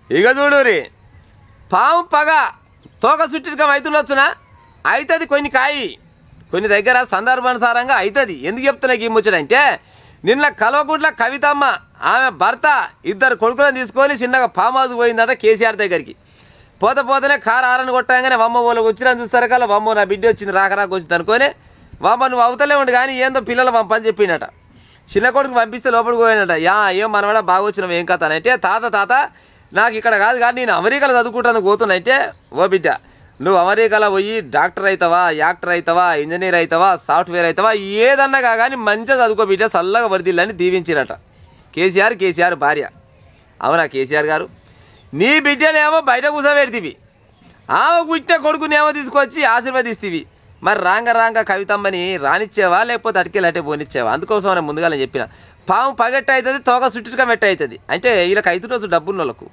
ఇక చూడురి పాము పగ తోక చుట్టికం అవుతుండొచ్చునా అవుతుంది కొన్ని కాయి కొన్ని దగ్గర సందర్భానుసారంగా అవుతుంది. ఎందుకు చెప్తున్నా ఈ ముచ్చడంటే నిన్న కల్వకుంట్ల కవితమ్మ ఆమె భర్త ఇద్దరు కొడుకులను తీసుకొని చిన్నగా ఫామ్ హౌస్ పోయిందట కేసీఆర్ దగ్గరికి. పోతేనే కారు ఆరని కొట్టగానే వమ్మ వాళ్ళకి వచ్చినా చూస్తారు కదా వమ్మ నా బిడ్డ వచ్చింది రాకరాకు వచ్చింది అనుకొని వమ్మ నువ్వు అవతలే ఉండు కానీ ఏందో పిల్లలు పంపని చెప్పిండట. చిన్న కొడుకు పంపిస్తే లోపలికి పోయినట. ఏం మనవాడ బాగా వచ్చినావు ఏం కథ అంటే తాత నాకు ఇక్కడ కాదు కానీ నేను అమెరికాలో చదువుకుంటాను పోతున్నట్టే ఓ బిడ్డ నువ్వు అమెరికాలో పోయి డాక్టర్ అవుతావా యాక్టర్ అవుతావా ఇంజనీర్ అవుతావా సాఫ్ట్వేర్ అవుతావా ఏదన్నా కానీ మంచిగా చదువుకో బిడ్డ చల్లగా వరదిల్లని దీవించిరట కేసీఆర్ భార్య. అవునా కేసీఆర్ గారు నీ బిడ్డనేమో బయట కూర్చోబెడితివి ఆమె పుట్టిన కొడుకునేమో తీసుకొచ్చి ఆశీర్వదిస్తీవి. మరి రాంగ కవితమ్మని రానిచ్చేవా లేకపోతే అటుకెళ్ళటే పోనిచ్చేవా? అందుకోసం నేను ముందుగా చెప్పిన పాము పగెట్ట అవుతుంది తోక చుట్టుగా మెట్ట అవుతుంది అంటే వీళ్ళకి 5 రోజు డబ్బున్న వాళ్ళకు